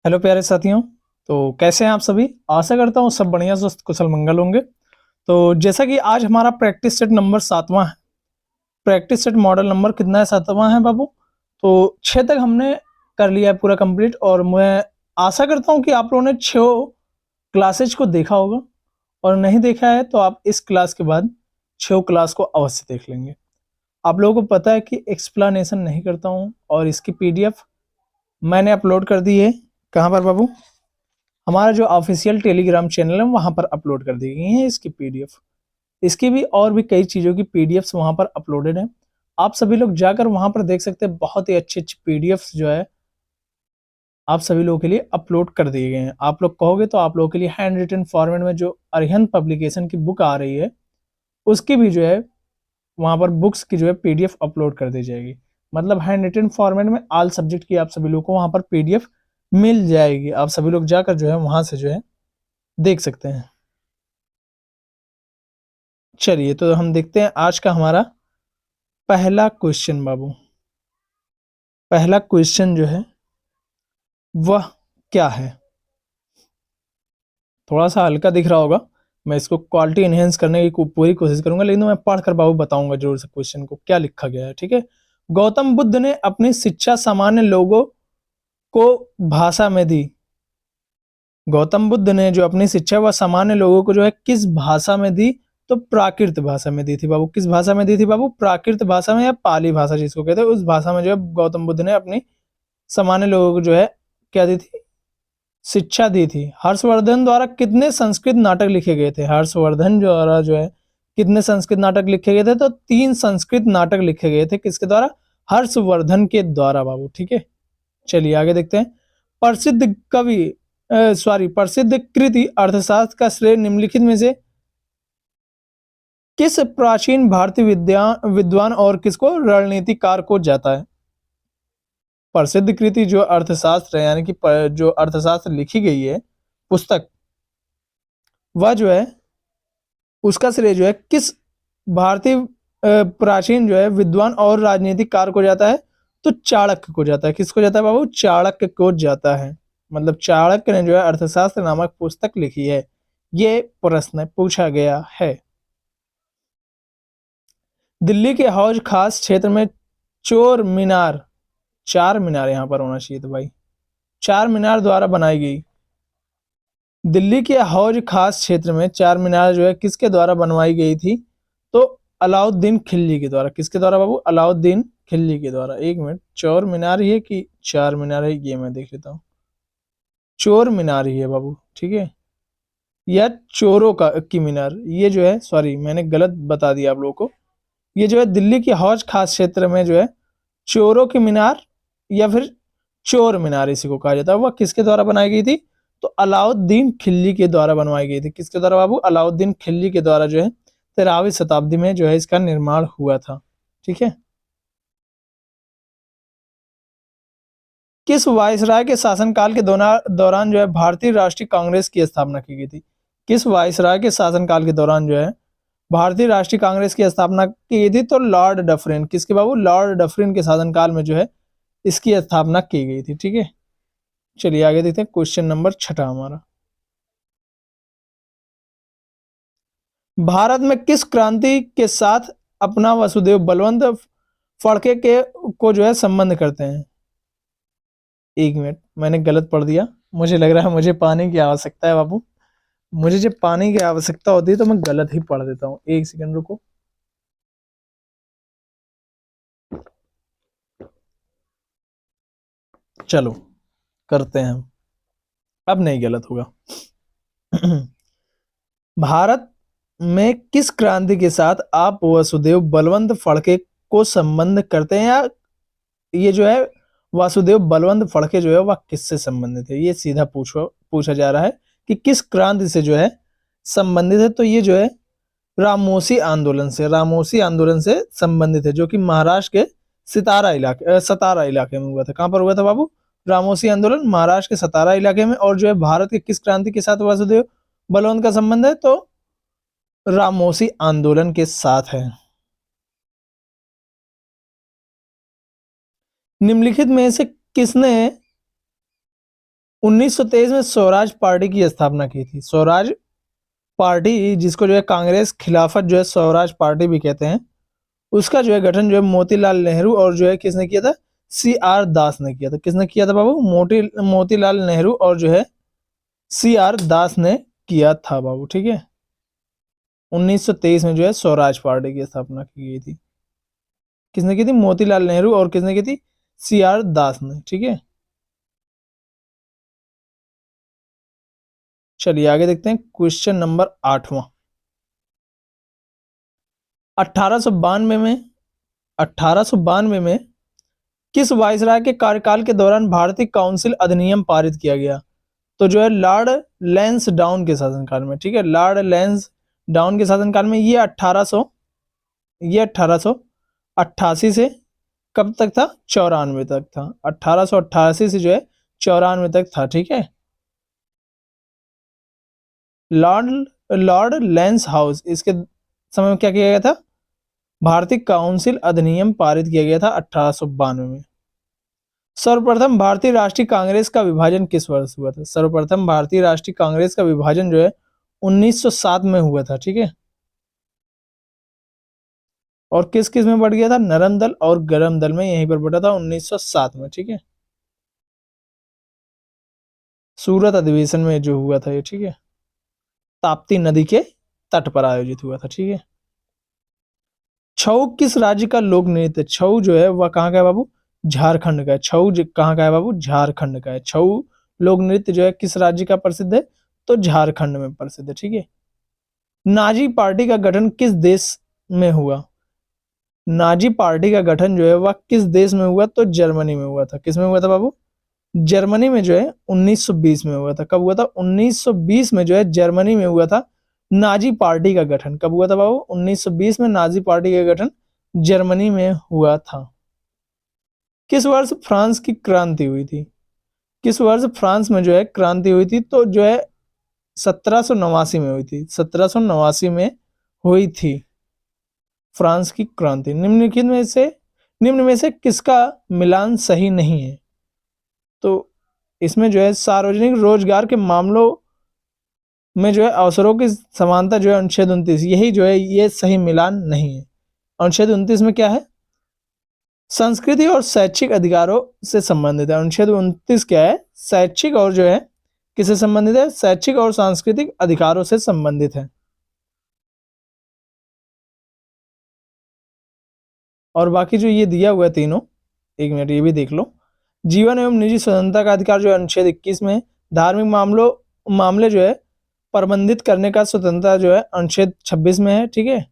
Hello प्यारे साथियों। तो कैसे हैं आप सभी? आशा करता हूँ सब बढ़िया स्वस्थ कुशल मंगल होंगे। तो जैसा कि आज हमारा प्रैक्टिस सेट नंबर 7वां है। प्रैक्टिस सेट मॉडल नंबर कितना है? 7वां है बाबू। तो 6 तक हमने कर लिया है पूरा कंप्लीट, और मैं आशा करता हूँ कि आप लोगों ने 6 क्लासेज को देखा होगा, और नहीं देखा है तो आप इस क्लास के बाद 6 क्लास को अवश्य देख लेंगे। आप लोगों को पता है कि एक्सप्लेनेशन नहीं करता हूँ, और इसकी पीडीएफ मैंने अपलोड कर दी है। कहाँ पर बाबू? हमारा जो ऑफिशियल टेलीग्राम चैनल है वहां पर अपलोड कर दी गई है इसकी पीडीएफ। इसकी भी और भी कई चीज़ों की पीडीएफ्स वहां पर अपलोडेड है। आप सभी लोग जाकर वहां पर देख सकते हैं। बहुत ही अच्छी अच्छी पीडीएफ्स जो है आप सभी लोगों के लिए अपलोड कर दिए गए हैं। आप लोग कहोगे तो आप लोगों के लिए हैंड रिटन फॉर्मेट में जो अरिहंत पब्लिकेशन की बुक आ रही है उसकी भी जो है वहां पर बुक्स की जो है पीडीएफ अपलोड कर दी जाएगी। मतलब हैंड रिटन फॉर्मेट में ऑल सब्जेक्ट की आप सभी लोगों को वहां पर पीडीएफ मिल जाएगी। आप सभी लोग जाकर जो है वहां से जो है देख सकते हैं। चलिए तो हम देखते हैं आज का हमारा पहला क्वेश्चन बाबू। पहला क्वेश्चन जो है वह क्या है? थोड़ा सा हल्का दिख रहा होगा। मैं इसको क्वालिटी एनहेंस करने की पूरी कोशिश करूंगा, लेकिन मैं पढ़ कर बाबू बताऊंगा जरूर से क्वेश्चन को क्या लिखा गया है। ठीक है। गौतम बुद्ध ने अपनी शिक्षा सामान्य लोगों को भाषा में दी। गौतम बुद्ध ने जो अपनी शिक्षा वह सामान्य लोगों को जो है किस भाषा में दी? तो प्राकृत भाषा में दी थी बाबू। किस भाषा में दी थी बाबू? प्राकृत भाषा में, या पाली भाषा जिसको कहते हैं, उस भाषा में जो है गौतम बुद्ध ने अपनी सामान्य लोगों को जो है क्या दी थी? शिक्षा दी थी। हर्षवर्धन द्वारा कितने संस्कृत नाटक लिखे गए थे? हर्षवर्धन द्वारा जो है कितने संस्कृत नाटक लिखे गए थे? तो 3 संस्कृत नाटक लिखे गए थे। किसके द्वारा? हर्षवर्धन के द्वारा बाबू। ठीक है। चलिए आगे देखते हैं। प्रसिद्ध कवि प्रसिद्ध कृति अर्थशास्त्र का श्रेय निम्नलिखित में से किस प्राचीन भारतीय विद्वान और किसको रणनीतिकार को जाता है? प्रसिद्ध कृति जो अर्थशास्त्र है, यानी कि जो अर्थशास्त्र लिखी गई है पुस्तक, वह जो है उसका श्रेय जो है किस भारतीय प्राचीन जो है विद्वान और राजनीतिक कार को जाता है? तो चाणक्य को जाता है। किसको जाता है बाबू? चाणक्य को जाता है। मतलब चाणक्य ने जो है अर्थशास्त्र नामक पुस्तक लिखी है। ये प्रश्न पूछा गया है। दिल्ली के हौज खास क्षेत्र में चोर मीनार, 4 मीनार यहां पर होना चाहिए। तो भाई 4 मीनार द्वारा बनाई गई। दिल्ली के हौज खास क्षेत्र में 4 मीनार जो है किसके द्वारा बनवाई गई थी? तो अलाउद्दीन खिलजी के द्वारा। किसके द्वारा बाबू? अलाउद्दीन खिलजी के द्वारा। एक मिनट, चौर मीनार ही है कि 4 मीनार है, ये मैं देख लेता हूँ। चोर मीनार ही है बाबू। ठीक है। या चोरों का की मीनार, ये जो है, सॉरी मैंने गलत बता दिया आप लोगों को। ये जो है दिल्ली की हौज खास क्षेत्र में जो है चोरों की मीनार या फिर चोर मीनार इसी को कहा जाता है, वह किसके द्वारा बनाई गई थी? तो अलाउद्दीन खिलजी के द्वारा बनवाई गई थी। किसके द्वारा बाबू? अलाउद्दीन खिलजी के द्वारा जो है 13वीं शताब्दी में जो है इसका निर्माण हुआ था। ठीक है। किस वायसराय के शासनकाल के दौरान जो है भारतीय राष्ट्रीय कांग्रेस की स्थापना की गई थी? किस वायसराय के शासनकाल के दौरान जो है भारतीय राष्ट्रीय कांग्रेस की स्थापना की गई थी? तो लॉर्ड डफरिन। किसके बाबू? लॉर्ड डफरिन के शासनकाल में जो है इसकी स्थापना की गई थी। ठीक है। चलिए आगे देखते हैं क्वेश्चन नंबर 6 हमारा। भारत में किस क्रांति के साथ अपना वसुदेव बलवंत फड़के के को जो है संबंध करते हैं? एक मिनट, मैंने गलत पढ़ दिया। मुझे लग रहा है मुझे पानी की आवश्यकता है बाबू। मुझे जब पानी की आवश्यकता होती है तो मैं गलत ही पढ़ देता हूँ। एक सेकंड रुको। चलो करते हैं हम। अब नहीं गलत होगा। भारत में किस क्रांति के साथ आप वसुदेव बलवंत फड़के को संबंध करते हैं? या ये जो है वासुदेव बलवंत फड़के जो है वह किससे संबंधित है? ये सीधा पूछा जा रहा है कि किस क्रांति से जो है संबंधित है। तो ये जो है रामोसी आंदोलन से संबंधित है, जो कि महाराष्ट्र के सतारा इलाके में हुआ था। कहां पर हुआ था बाबू? रामोसी आंदोलन महाराष्ट्र के सतारा इलाके में। और जो है भारत के किस क्रांति के साथ वासुदेव बलवंत का संबंध है? तो रामोसी आंदोलन के साथ है। निम्नलिखित में से किसने 1923 में स्वराज पार्टी की स्थापना की थी। स्वराज पार्टी, जिसको जो है कांग्रेस खिलाफत जो है स्वराज पार्टी भी कहते हैं, उसका जो है गठन जो है मोतीलाल नेहरू और जो है किसने किया था, सी आर दास ने किया था। किसने किया था बाबू, मोतीलाल नेहरू और जो है सी आर दास ने किया था बाबू। ठीक है, 1923 में जो है स्वराज पार्टी की स्थापना की गई थी। किसने की थी, मोतीलाल नेहरू और किसने की थी, सी आर दास ने। ठीक है, चलिए आगे देखते हैं क्वेश्चन नंबर 8वां। 1892 में किस वायसराय के कार्यकाल के दौरान भारतीय काउंसिल अधिनियम पारित किया गया? तो जो है लॉर्ड लैंसडाउन के शासनकाल में। ठीक है, लॉर्ड लैंसडाउन के शासनकाल में। ये 1888 से कब तक था, 94 तक था। 1888 से जो है 94 तक था। ठीक है, लॉर्ड लैंस हाउस, इसके समय में क्या किया गया था, भारतीय काउंसिल अधिनियम पारित किया गया था 1892 में। सर्वप्रथम भारतीय राष्ट्रीय कांग्रेस का विभाजन किस वर्ष हुआ था? सर्वप्रथम भारतीय राष्ट्रीय कांग्रेस का विभाजन जो है 1907 में हुआ था। ठीक है, और किस किस में बढ़ गया था, नरम दल और गरम दल में यहीं पर बढ़ा था 1907 में। ठीक है, सूरत अधिवेशन में जो हुआ था ये। ठीक है, ताप्ती नदी के तट पर आयोजित हुआ था। ठीक है, छऊ किस राज्य का लोक नृत्य? छऊ जो है वह कहाँ का है बाबू, झारखंड का है। छऊ कहाँ का है बाबू, झारखंड का है। छऊ लोक नृत्य जो है किस राज्य का प्रसिद्ध है, तो झारखंड में प्रसिद्ध है। ठीक है, नाजी पार्टी का गठन किस देश में हुआ? नाजी पार्टी का गठन जो है वह किस देश में हुआ, तो जर्मनी में हुआ था। किस में हुआ था बाबू, जर्मनी में जो है 1920 में हुआ था। कब हुआ था, 1920 में जो है जर्मनी में हुआ था नाजी पार्टी का गठन। कब हुआ था बाबू, 1920 में नाजी पार्टी का गठन जर्मनी में हुआ था। किस वर्ष फ्रांस की क्रांति हुई थी? किस वर्ष फ्रांस में जो है क्रांति हुई थी? तो जो है 1789 में हुई थी। 1789 में हुई थी फ्रांस की क्रांति। निम्न में से किसका मिलान सही नहीं है? तो इसमें जो है सार्वजनिक रोजगार के मामलों में जो है अवसरों की समानता जो है अनुच्छेद 29, यही जो है ये सही मिलान नहीं है। अनुच्छेद 29 में क्या है, संस्कृति और शैक्षिक अधिकारों से संबंधित है। अनुच्छेद 29 क्या है, शैक्षिक और जो है किससे संबंधित है, शैक्षिक और सांस्कृतिक अधिकारों से संबंधित है। और बाकी जो ये दिया हुआ है तीनों, एक मिनट ये भी देख लो। जीवन एवं निजी स्वतंत्रता का अधिकार जो है अनुच्छेद 21 में। धार्मिक मामले जो है प्रबंधित करने का स्वतंत्रता जो है अनुच्छेद 26 में है। ठीक है,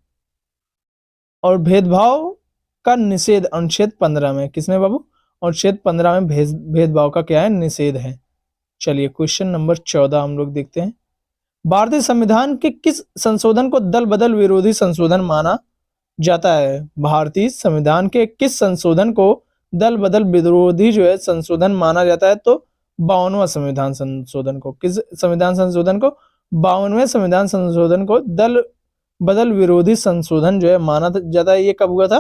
और भेदभाव का निषेध अनुच्छेद 15 में। किसमें बाबू, अनुच्छेद 15 में भेदभाव का क्या है, निषेध है। चलिए क्वेश्चन नंबर 14 हम लोग देखते हैं। भारतीय संविधान के किस संशोधन को दल बदल विरोधी संशोधन माना जाता है? भारतीय संविधान के किस संशोधन को दल बदल विरोधी जो है संशोधन माना जाता है? तो 52वां संविधान संशोधन को। किस संविधान संशोधन को, 52वें संविधान संशोधन को दल बदल विरोधी संशोधन जो है माना जाता है। ये कब हुआ था,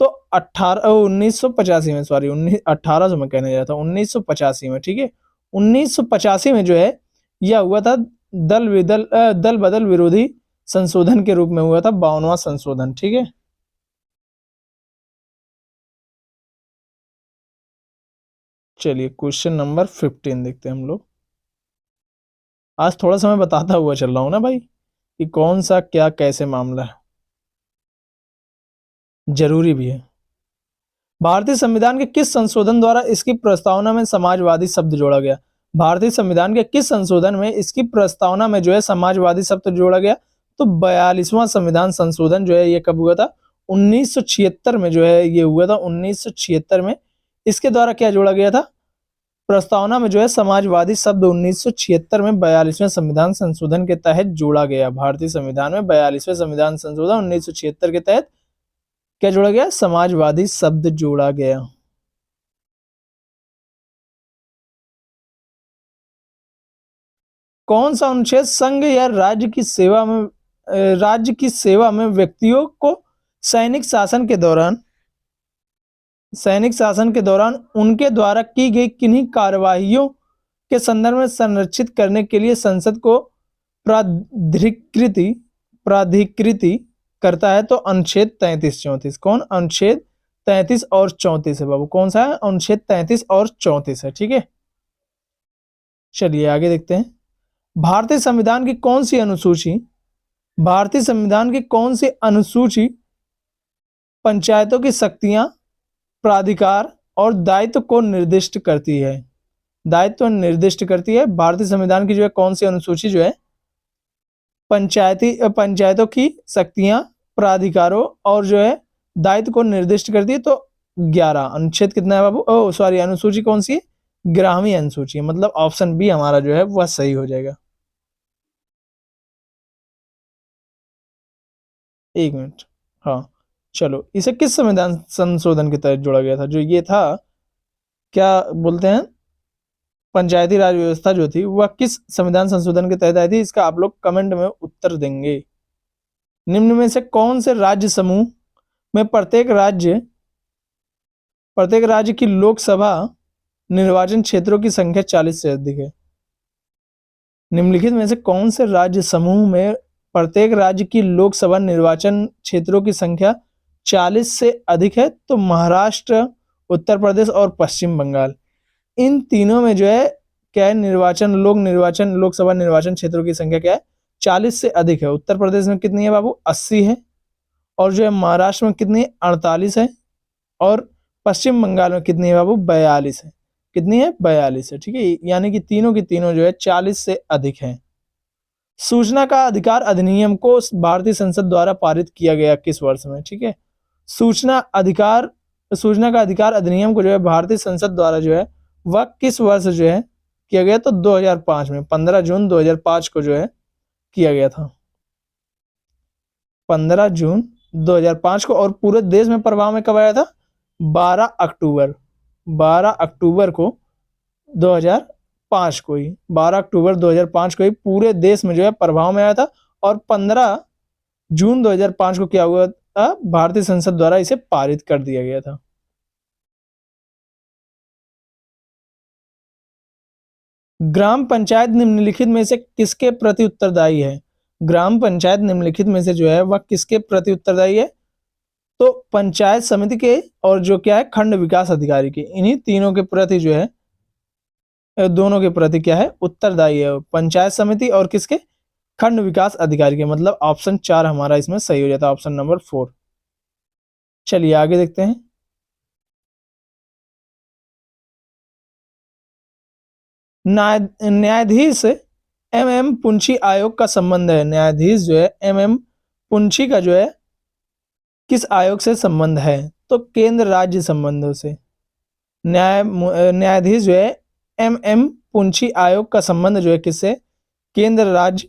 तो 1985 में, सॉरी 1800 में कहने जाता, 1985 में। ठीक है, 1985 में जो है यह हुआ था दल बदल विरोधी संशोधन के रूप में हुआ था, 52वां संशोधन। ठीक है, चलिए क्वेश्चन नंबर 15 देखते हैं हम लोग। आज थोड़ा सा मैं बताता हुआ चल रहा हूं ना भाई कि कौन सा क्या कैसे मामला है, जरूरी भी है। भारतीय संविधान के किस संशोधन द्वारा इसकी प्रस्तावना में समाजवादी शब्द जोड़ा गया? भारतीय संविधान के किस संशोधन में इसकी प्रस्तावना में जो है समाजवादी शब्द जोड़ा गया? तो 42वां संविधान संशोधन जो है ये कब हुआ था, 1976 में जो है ये हुआ था, 1976 में। इसके द्वारा क्या जोड़ा गया था, प्रस्तावना में जो है समाजवादी शब्द 1976 में 42वें संविधान संशोधन के तहत जोड़ा गया। भारतीय संविधान में 42वें संविधान संशोधन 1976 के तहत क्या जोड़ा गया, समाजवादी शब्द जोड़ा गया। कौन सा अनुच्छेद संघ या राज्य की सेवा में व्यक्तियों को सैनिक शासन के दौरान उनके द्वारा की गई किन्हीं कार्यवाहियों के संदर्भ में संरक्षित करने के लिए संसद को प्राधिकृति करता है, तो अनुच्छेद 33-34। कौन? अनुच्छेद 33 और 34 है बाबू। कौन सा है? अनुच्छेद 33 और 34 है। ठीक है, चलिए आगे देखते हैं। भारतीय संविधान की कौन सी अनुसूची पंचायतों की शक्तियां, प्राधिकार और दायित्व को निर्दिष्ट करती है? भारतीय संविधान की जो है कौन सी अनुसूची जो है पंचायतों की शक्तियां, प्राधिकारों और जो है दायित्व को निर्दिष्ट करती है? तो 11। अनुच्छेद कितना है बाबू? अनुसूची कौन सी है? 11वीं अनुसूची। मतलब ऑप्शन बी हमारा जो है वह सही हो जाएगा। एक मिनट, हाँ चलो, इसे किस संविधान संशोधन के तहत जोड़ा गया था? जो ये था, क्या बोलते हैं, पंचायती राज व्यवस्था जो थी वह किस संविधान संशोधन के तहत आई थी? इसका आप लोग कमेंट में उत्तर देंगे। निम्न में से कौन से राज्य समूह में प्रत्येक राज्य की लोकसभा निर्वाचन क्षेत्रों की संख्या 40 से अधिक है? निम्नलिखित में से कौन से राज्य समूह में प्रत्येक राज्य की लोकसभा निर्वाचन क्षेत्रों की संख्या 40 से अधिक है? तो महाराष्ट्र, उत्तर प्रदेश और पश्चिम बंगाल। इन तीनों में जो है क्या है? लोकसभा निर्वाचन क्षेत्रों की संख्या क्या है? 40 से अधिक है। उत्तर प्रदेश में कितनी है बाबू? 80 है। और जो है महाराष्ट्र में कितनी है? 48 है। और पश्चिम बंगाल में कितनी है बाबू? 42 है। कितनी है? 42 है। ठीक है, यानी कि तीनों की तीनों जो है 40 से अधिक है। सूचना का अधिकार अधिनियम को भारतीय संसद द्वारा पारित किया गया किस वर्ष में? ठीक है, सूचना का अधिकार अधिनियम को जो है भारतीय संसद द्वारा जो है वह किस वर्ष जो है किया गया? तो 2005 में, 15 जून 2005 को जो है किया गया था। 15 जून 2005 को। और पूरे देश में प्रभाव में कब आया था? 12 अक्टूबर को 2005 को ही, 12 अक्टूबर 2005 को ही पूरे देश में जो है प्रभाव में आया था। और 15 जून 2005 को क्या हुआ था? भारतीय संसद द्वारा इसे पारित कर दिया गया था। ग्राम पंचायत निम्नलिखित में से किसके प्रति उत्तरदायी है? ग्राम पंचायत निम्नलिखित में से जो है वह किसके प्रति उत्तरदायी है? तो पंचायत समिति के और जो क्या है? खंड विकास अधिकारी के। इन्हीं तीनों के प्रति जो है, दोनों के प्रति क्या है? उत्तरदायी है। पंचायत समिति और किसके? खंड विकास अधिकारी के। मतलब ऑप्शन 4 हमारा इसमें सही हो जाता है, ऑप्शन नंबर 4। चलिए आगे देखते हैं। न्यायाधीश एम पुंछी आयोग का संबंध है। न्यायाधीश जो है एम पुंछी का जो है किस आयोग से संबंध है? तो केंद्र राज्य संबंधों से। न्यायाधीश जो है एम पुंछी आयोग का संबंध जो है किससे? केंद्र राज्य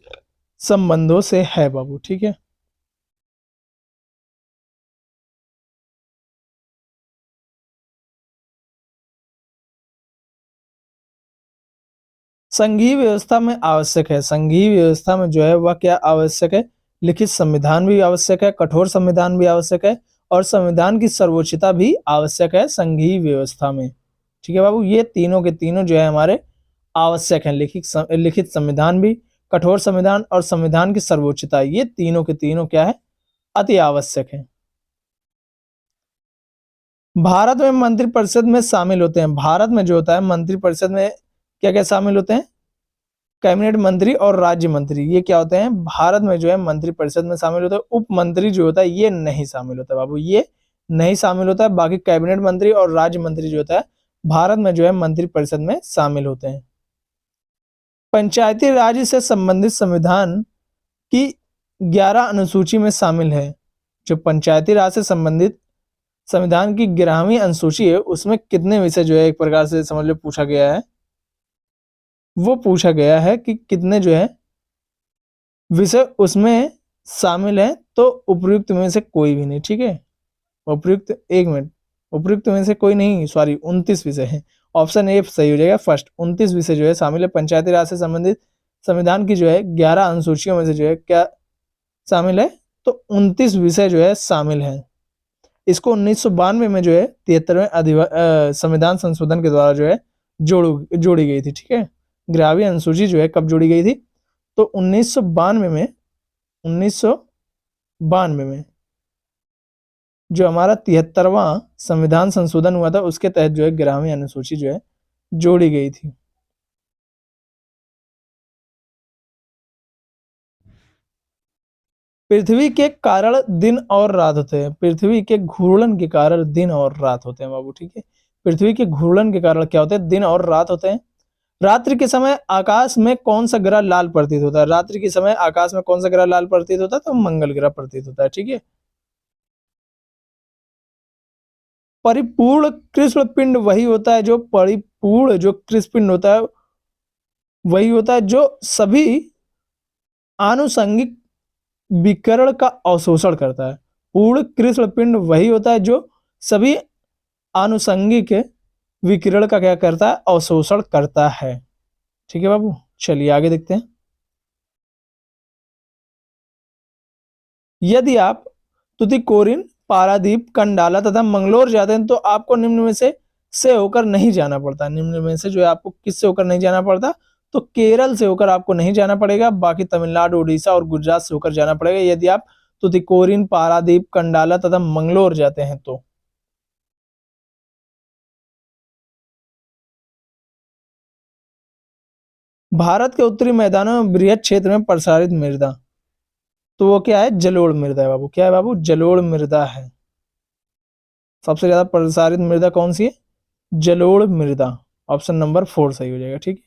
संबंधों से है बाबू। ठीक है, संघीय व्यवस्था में आवश्यक है। संघीय व्यवस्था में जो है वह क्या आवश्यक है? लिखित संविधान भी आवश्यक है, कठोर संविधान भी आवश्यक है, और संविधान की सर्वोच्चता भी आवश्यक है संघीय व्यवस्था में। ठीक है बाबू, ये तीनों के तीनों जो है हमारे आवश्यक हैं। लिखित संविधान भी, कठोर संविधान और संविधान की सर्वोच्चता, ये तीनों के तीनों क्या है? अति आवश्यक है। भारत में मंत्रिपरिषद में शामिल होते हैं। भारत में जो होता है मंत्रिपरिषद में क्या क्या शामिल होते हैं? कैबिनेट मंत्री और राज्य मंत्री, ये क्या होते हैं? भारत में जो है मंत्रिपरिषद में शामिल होते हैं। उप मंत्री जो होता है ये नहीं शामिल होता बाबू, ये नहीं शामिल होता है। बाकी कैबिनेट मंत्री और राज्य मंत्री जो होता है भारत में जो है मंत्रिपरिषद में शामिल होते हैं। पंचायती राज से संबंधित संविधान की 11 अनुसूची में शामिल है। जो पंचायती राज से संबंधित संविधान की 11वीं अनुसूची है उसमें कितने विषय जो है एक प्रकार से समझ लो पूछा गया है? वो पूछा गया है कि कितने जो है विषय उसमें शामिल है। तो उपयुक्त में से कोई भी नहीं। ठीक है, उपयुक्त, एक मिनट, उपयुक्त में से कोई नहीं, सॉरी 29 विषय है। ऑप्शन ए सही हो जाएगा फर्स्ट। 29 विषय जो है शामिल है। पंचायती राज से संबंधित संविधान की जो है 11 अनुसूचियों में से जो है क्या शामिल है? तो 29 विषय जो है शामिल है। इसको 1992 में जो है 73वें संविधान संशोधन के द्वारा जो है जोड़ी गई थी। ठीक है, 11वीं अनुसूची जो है कब जोड़ी गई थी? तो 1992 में, 1992 में जो हमारा 73वां संविधान संशोधन हुआ था उसके तहत जो है 11वीं अनुसूची जो है जोड़ी गई थी। पृथ्वी के कारण दिन और रात होते हैं, पृथ्वी के घूर्णन के कारण दिन और रात होते हैं बाबू, ठीक है। पृथ्वी के घूर्णन के कारण क्या होते हैं? दिन और रात होते हैं। रात्रि के समय आकाश में कौन सा ग्रह लाल प्रतीत होता है? रात्रि के समय आकाश में कौन सा ग्रह लाल प्रतीत होता है? तो मंगल ग्रह प्रतीत होता है, ठीक है। परिपूर्ण कृष्ण पिंड वही होता है जो परिपूर्ण जो कृष्ण पिंड होता है वही होता है जो सभी आनुषंगिक विकिरण का अवशोषण करता है। पूर्ण कृष्ण पिंड वही होता है जो सभी आनुषंगिक विकिरण का क्या करता है? अवशोषण करता है, ठीक है बाबू। चलिए आगे देखते हैं। यदि आप तुतिकोरिन, पारादीप, कंडाला तथा मंगलोर जाते हैं तो आपको निम्न में से होकर नहीं जाना पड़ता। निम्न में से जो है आपको किससे होकर नहीं जाना पड़ता? तो केरल से होकर आपको नहीं जाना पड़ेगा, बाकी तमिलनाडु, उड़ीसा और गुजरात से होकर जाना पड़ेगा यदि आप तुतिकोरिन, पारादीप, कंडाला तथा मंगलोर जाते हैं तो। भारत के उत्तरी मैदानों में बृहद क्षेत्र में प्रसारित मृदा, तो वो क्या है? जलोढ़ मृदा है बाबू। क्या है बाबू? जलोढ़ मृदा है। सबसे ज्यादा प्रसारित मृदा कौन सी है? जलोढ़ मृदा। ऑप्शन नंबर 4 सही हो जाएगा, ठीक है।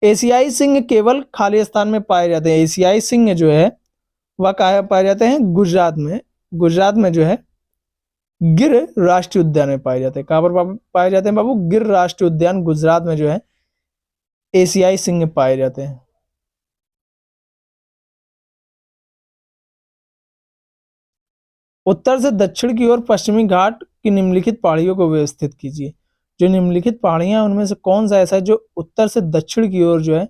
एशियाई सिंह केवल खाली स्थान में पाए जाते हैं। एशियाई सिंह जो है वह कहाँ पाए जाते हैं? गुजरात में। गुजरात में जो है गिर राष्ट्रीय उद्यान में पाए जाते हैं। कहां पर पाए जाते हैं बाबू? गिर राष्ट्रीय उद्यान गुजरात में जो है एशियाई सिंह पाए जाते हैं। उत्तर से दक्षिण की ओर पश्चिमी घाट की निम्नलिखित पहाड़ियों को व्यवस्थित कीजिए। जो निम्नलिखित पहाड़ियां उनमें से कौन सा ऐसा है जो उत्तर से दक्षिण की ओर जो है,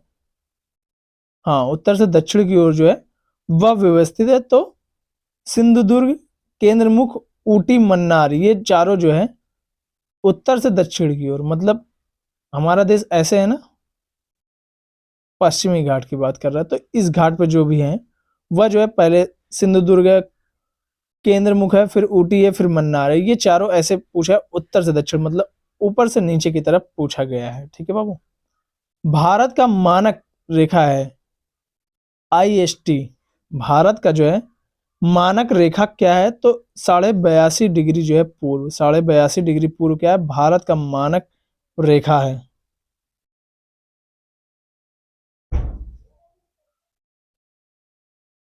हाँ उत्तर से दक्षिण की ओर जो है वह व्यवस्थित है? तो सिंधुदुर्ग, केंद्रमुख, ऊटी, मन्नार, ये चारों जो है उत्तर से दक्षिण की ओर, मतलब हमारा देश ऐसे है ना, पश्चिमी घाट की बात कर रहा है, तो इस घाट पे जो भी है वह जो है पहले सिंधुदुर्ग है, केंद्रमुख है, फिर ऊटी है, फिर मन्नार है। ये चारों ऐसे पूछा है उत्तर से दक्षिण, मतलब ऊपर से नीचे की तरफ पूछा गया है, ठीक है बाबू। भारत का मानक रेखा है IST। भारत का जो है मानक रेखा क्या है? तो 82.5 डिग्री जो है पूर्व, 82.5 डिग्री पूर्व क्या है? भारत का मानक रेखा है।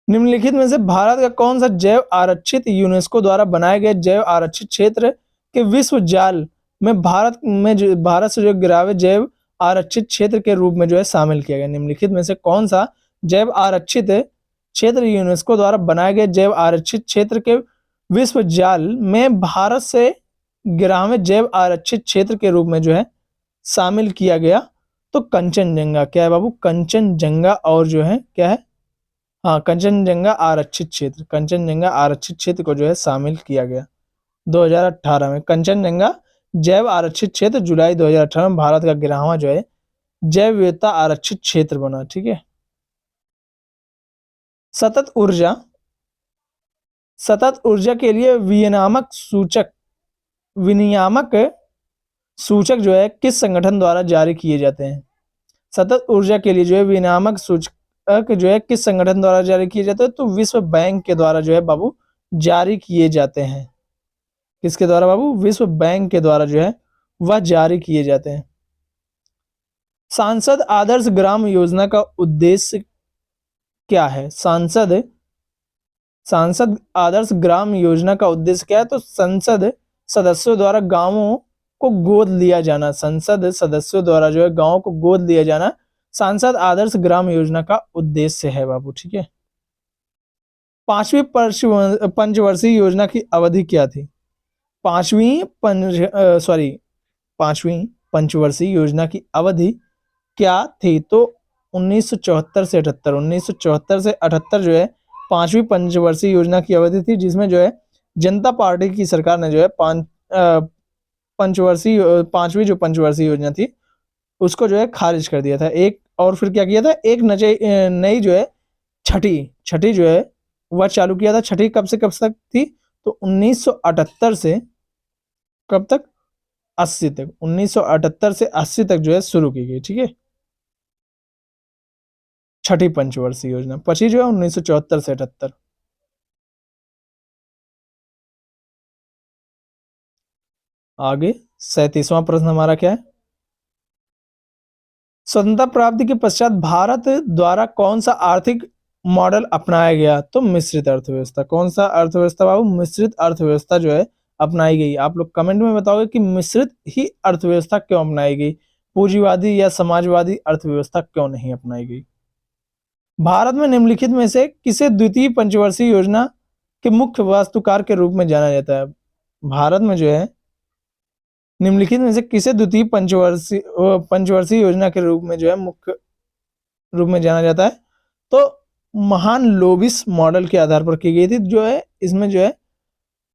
निम्नलिखित में से भारत का कौन सा जैव आरक्षित यूनेस्को द्वारा बनाए गए जैव आरक्षित क्षेत्र के विश्व जाल में भारत से जो गिरावे जैव आरक्षित क्षेत्र के रूप में जो है शामिल किया गया? निम्नलिखित में से कौन सा जैव आरक्षित क्षेत्र यूनेस्को द्वारा बनाए गए जैव आरक्षित क्षेत्र के विश्व जाल में भारत से गिरावे जैव आरक्षित क्षेत्र के रूप में जो है शामिल किया गया? तो कंचनजंगा। क्या है बाबू? कंचनजंगा। और जो है क्या है? हाँ कंचनजंगा आरक्षित क्षेत्र, कंचनजंगा आरक्षित क्षेत्र को जो है शामिल किया गया 2018 में। कंचनजंगा जैव आरक्षित क्षेत्र जुलाई 2018 में भारत का 11वां जो है जैव विविधता आरक्षित क्षेत्र बना, ठीक है। सतत ऊर्जा, सतत ऊर्जा के लिए विनियामक सूचक जो है किस संगठन द्वारा जारी किए जाते हैं? सतत ऊर्जा के लिए जो है विनियामक सूचक जो है किस संगठन द्वारा जारी किए जाते हैं? तो विश्व बैंक के द्वारा जो है बाबू जारी किए जाते हैं। किसके द्वारा बाबू? विश्व बैंक के द्वारा जो है वह जारी किए जाते हैं। सांसद आदर्श ग्राम योजना का उद्देश्य क्या है? सांसद आदर्श ग्राम योजना का उद्देश्य क्या है? तो संसद सदस्यों द्वारा गांवों को गोद लिया जाना, संसद सदस्यों द्वारा जो है गांवों को गोद लिया जाना सांसद आदर्श ग्राम योजना का उद्देश्य है बाबू, ठीक है। पांचवी पंचवर्षीय योजना की अवधि क्या थी? पांचवी पंचवर्षीय योजना की अवधि क्या थी? तो 1974 से 78, 1974 से 78 जो है पांचवी पंचवर्षीय योजना की अवधि थी, जिसमें जो है जनता पार्टी की सरकार ने जो है पांचवी जो पंचवर्षीय योजना थी उसको जो है खारिज कर दिया था। एक और फिर क्या किया था, एक नई जो है छठी छठी जो है वह चालू किया था। छठी कब से कब तक थी, तो 1978 से कब तक, 80 तक, 1978 से 80 तक जो है शुरू की गई। ठीक है, छठी पंचवर्षीय योजना। पची जो है 1974 से 78। आगे 37वां प्रश्न हमारा क्या है, स्वतंत्रता प्राप्ति के पश्चात भारत द्वारा कौन सा आर्थिक मॉडल अपनाया गया, तो मिश्रित अर्थव्यवस्था। कौन सा अर्थव्यवस्था बाबू, मिश्रित अर्थव्यवस्था जो है अपनाई गई। आप लोग कमेंट में बताओगे कि मिश्रित ही अर्थव्यवस्था क्यों अपनाई गई, पूंजीवादी या समाजवादी अर्थव्यवस्था क्यों नहीं अपनाई गई। भारत में निम्नलिखित में से किसे द्वितीय पंचवर्षीय योजना के मुख्य वास्तुकार के रूप में जाना जाता है। भारत में जो है निम्नलिखित में से किसे द्वितीय पंचवर्षीय योजना के रूप में जो है मुख्य रूप में जाना जाता है, तो महान लोबिस मॉडल के आधार पर की गई थी। जो है इसमें जो है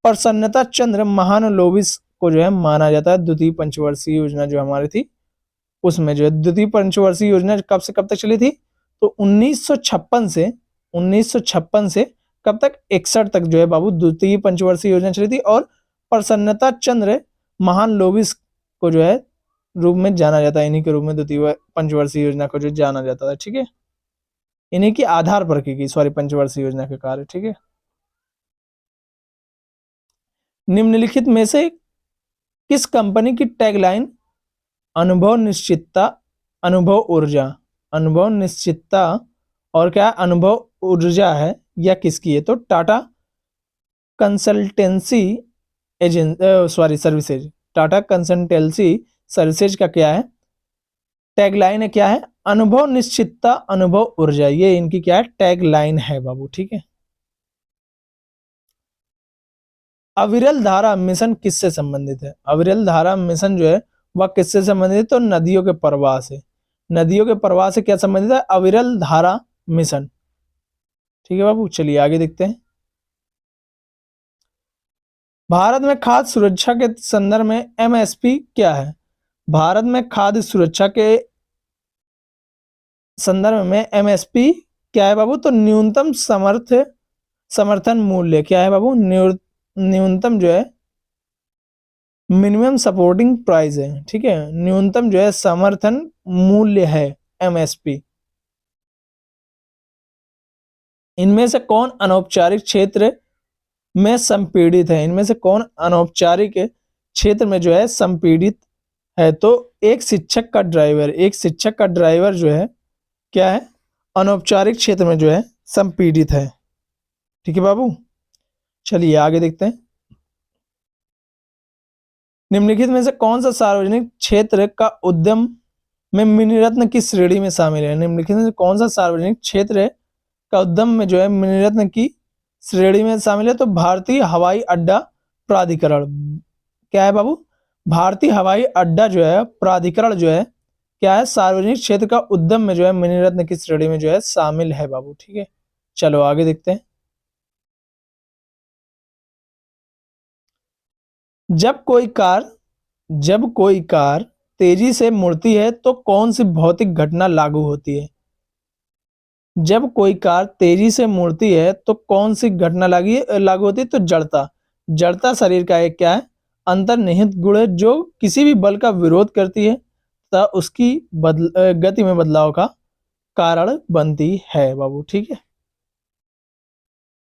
प्रसन्नता चंद्र महान लोबिस को जो है माना जाता है। द्वितीय पंचवर्षीय योजना जो हमारी थी उसमें जो है, द्वितीय पंचवर्षीय योजना कब से कब तक चली थी, तो 1956 से कब तक, 61 तक जो है बाबू द्वितीय पंचवर्षीय योजना चली थी। और प्रसन्नता चंद्र महान लोबिस को जो है रूप में जाना जाता है, इन्हीं के रूप में द्वितीय पंचवर्षीय योजना को जो जाना जाता है। ठीक है, इन्हीं के आधार पर की गई, सॉरी, पंचवर्षीय योजना के कार्य। ठीक है, निम्नलिखित में से किस कंपनी की टैगलाइन अनुभव निश्चितता अनुभव ऊर्जा, अनुभव निश्चितता और क्या अनुभव ऊर्जा है, या किसकी है, तो Tata consultancy services, Tata consultancy services का क्या है, टैगलाइन है, क्या है, अनुभव निश्चितता अनुभव ऊर्जा। ये इनकी क्या है, टैगलाइन है बाबू। ठीक है, अविरल धारा मिशन किससे संबंधित है, अविरल धारा मिशन जो है वह किससे संबंधित है, तो नदियों के प्रवाह से। नदियों के प्रवाह से क्या संबंधित है, अविरल धारा मिशन। ठीक है बाबू, चलिए आगे देखते हैं। भारत में खाद्य सुरक्षा के संदर्भ में एमएसपी क्या है, भारत में खाद्य सुरक्षा के संदर्भ में एमएसपी क्या है बाबू, तो न्यूनतम समर्थन मूल्य क्या है बाबू, न्यूनतम जो है मिनिमम सपोर्टिंग प्राइस है। ठीक है, न्यूनतम जो है समर्थन मूल्य है एमएसपी। इनमें से कौन अनौपचारिक क्षेत्र में संपीड़ित है, इनमें से कौन अनौपचारिक क्षेत्र में जो है संपीड़ित है, तो एक शिक्षक का ड्राइवर, एक शिक्षक का ड्राइवर जो है क्या है, अनौपचारिक क्षेत्र में जो है संपीड़ित है। ठीक है बाबू, चलिए आगे देखते हैं। निम्नलिखित में से कौन सा सार्वजनिक क्षेत्र का उद्यम में मिनीरत्न की श्रेणी में शामिल है, निम्नलिखित में से कौन सा सार्वजनिक क्षेत्र का उद्यम में जो है मिनीरत्न की श्रेणी में शामिल है, तो भारतीय हवाई अड्डा प्राधिकरण। क्या है बाबू, भारतीय हवाई अड्डा जो है प्राधिकरण जो है क्या है, सार्वजनिक क्षेत्र का उद्यम में जो है मिनीरत्न की श्रेणी में जो है शामिल है बाबू। ठीक है, चलो आगे देखते हैं। जब कोई कार जब कोई कार तेजी से मुड़ती है तो कौन सी भौतिक घटना लागू होती है, जब कोई कार तेजी से मुड़ती है तो कौन सी घटना लागू होती है, तो जड़ता। जड़ता शरीर का एक क्या है, अंतर्निहित गुण है जो किसी भी बल का विरोध करती है तथा उसकी गति में बदलाव का कारण बनती है बाबू। ठीक है,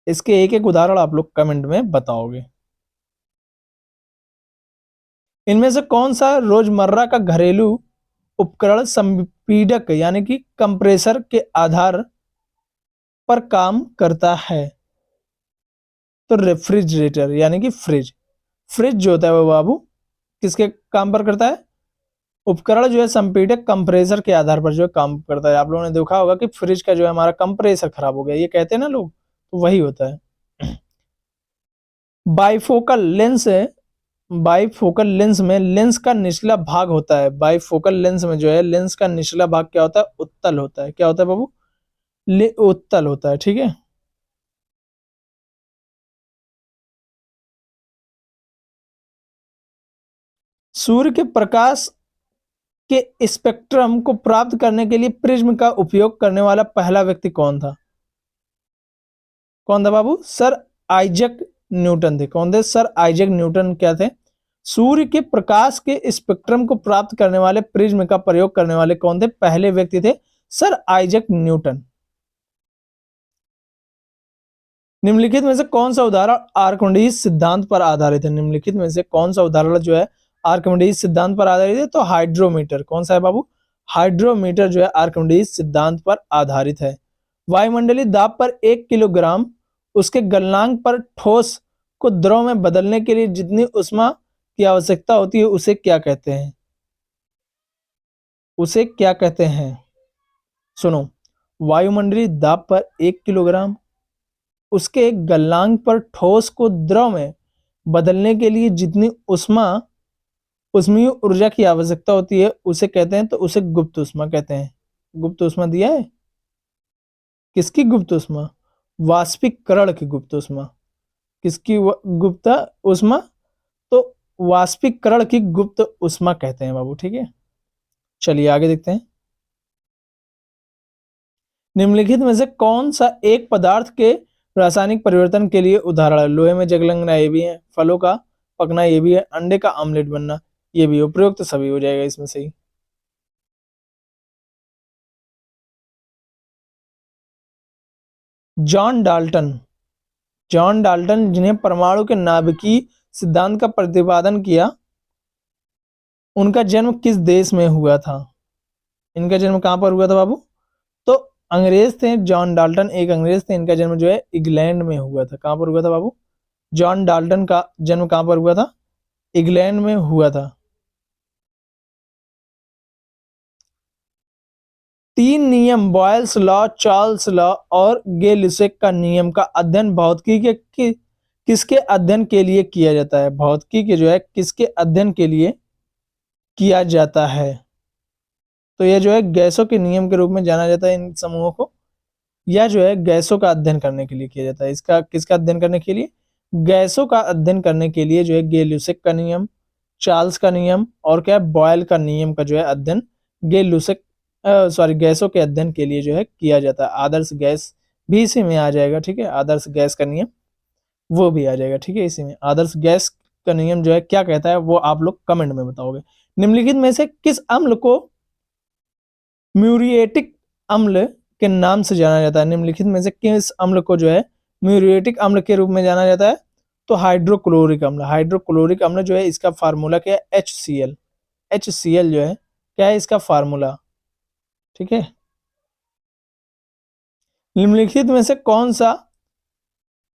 इसके एक एक उदाहरण आप लोग कमेंट में बताओगे। इनमें से कौन सा रोजमर्रा का घरेलू उपकरण संपीडक यानी कि कंप्रेसर के आधार पर काम करता है, तो रेफ्रिजरेटर यानी कि फ्रिज। फ्रिज जो होता है वो बाबू किसके काम पर करता है, उपकरण जो है संपीडक कंप्रेसर के आधार पर जो है काम करता है। आप लोगों ने देखा होगा कि फ्रिज का जो है हमारा कंप्रेसर खराब हो गया, ये कहते हैं ना लोग, तो वही होता है। बाइफोकल लेंस है, बाइफोकल लेंस में लेंस का निचला भाग होता है, बाइफोकल लेंस में जो है लेंस का निचला भाग क्या होता है, उत्तल होता है। क्या होता है बाबू, उत्तल होता है। ठीक है, सूर्य के प्रकाश के स्पेक्ट्रम को प्राप्त करने के लिए प्रिज्म का उपयोग करने वाला पहला व्यक्ति कौन था? कौन था बाबू? सर आइजक न्यूटन थे। कौन थे? सर आइजक न्यूटन क्या थे? सूर्य के प्रकाश के स्पेक्ट्रम को प्राप्त करने वाले प्रिज्म का प्रयोग करने वाले कौन थे? पहले व्यक्ति थे सर आइजक न्यूटन। निम्नलिखित में से कौन सा उदाहरण आर्किमिडीज सिद्धांत पर आधारित है? निम्नलिखित में से कौन सा उदाहरण जो है आर्किमिडीज सिद्धांत पर आधारित है? तो हाइड्रोमीटर। कौन सा है बाबू? हाइड्रोमीटर जो है आर्किमिडीज सिद्धांत पर आधारित है। वायुमंडलीय दाब पर 1 किलोग्राम उसके गलनांक पर ठोस को द्रव में बदलने के लिए जितनी उष्मा की आवश्यकता होती है उसे क्या कहते हैं? उसे क्या कहते हैं? सुनो, वायुमंडलीय दाब पर 1 किलोग्राम उसके गलनांक पर ठोस को द्रव में बदलने के लिए जितनी उष्मीय ऊर्जा की आवश्यकता होती है उसे कहते हैं, तो उसे गुप्त ऊष्मा कहते हैं। गुप्त ऊष्मा दिया है। किसकी गुप्त ऊष्मा? वाष्पीकरण की गुप्त ऊष्मा। किसकी गुप्त ऊष्मा? तो वाष्पीकरण की गुप्त ऊष्मा कहते हैं बाबू। ठीक है, चलिए आगे देखते हैं। निम्नलिखित में से कौन सा एक पदार्थ के रासायनिक परिवर्तन के लिए उदाहरण है? लोहे में जंग लगना ये भी है, फलों का पकना ये भी है, अंडे का ऑमलेट बनना ये भी। उपयुक्त तो सभी हो जाएगा इसमें सही। John Dalton. जॉन डाल्टन जिन्हें परमाणु के नाभिकीय सिद्धांत का प्रतिपादन किया, उनका जन्म किस देश में हुआ था? इनका जन्म कहां पर हुआ था बाबू? तो अंग्रेज थे। जॉन डाल्टन एक अंग्रेज थे। इनका जन्म जो है इंग्लैंड में हुआ था। कहां पर हुआ था बाबू? जॉन डाल्टन का जन्म कहां पर हुआ था? इंग्लैंड में हुआ था। 3 नियम बॉयल्स लॉ, चार्ल्स लॉ और गे-लुसेक का नियम का अध्ययन भौतिकी के किसके अध्ययन के लिए किया जाता है? भौतिकी के जो है किसके अध्ययन के लिए किया जाता है? तो यह जो है गैसों के नियम के रूप में जाना जाता है इन समूहों को। यह जो है गैसों का अध्ययन करने के लिए किया जाता है। इसका किसका अध्ययन करने के लिए? गैसों का अध्ययन करने के लिए जो है गे-लुसेक का नियम, चार्ल्स का नियम और क्या बॉयल का नियम का जो है अध्ययन गे-लुसेक गैसों के अध्ययन के लिए जो है किया जाता है। आदर्श गैस भी इसी में आ जाएगा। ठीक है, आदर्श गैस का नियम वो भी आ जाएगा। ठीक है, इसी में आदर्श गैस का नियम जो है क्या कहता है वो आप लोग कमेंट में बताओगे। निम्नलिखित में से किस अम्ल को म्यूरिएटिक अम्ल के नाम से जाना जाता है? निम्नलिखित में से किस अम्ल को जो है म्यूरिएटिक अम्ल के रूप में जाना जाता है? तो हाइड्रोक्लोरिक अम्ल। हाइड्रोक्लोरिक अम्ल जो है इसका फार्मूला क्या है? HCl। HCl जो है क्या है इसका फार्मूला? ठीक है, निम्नलिखित में से कौन सा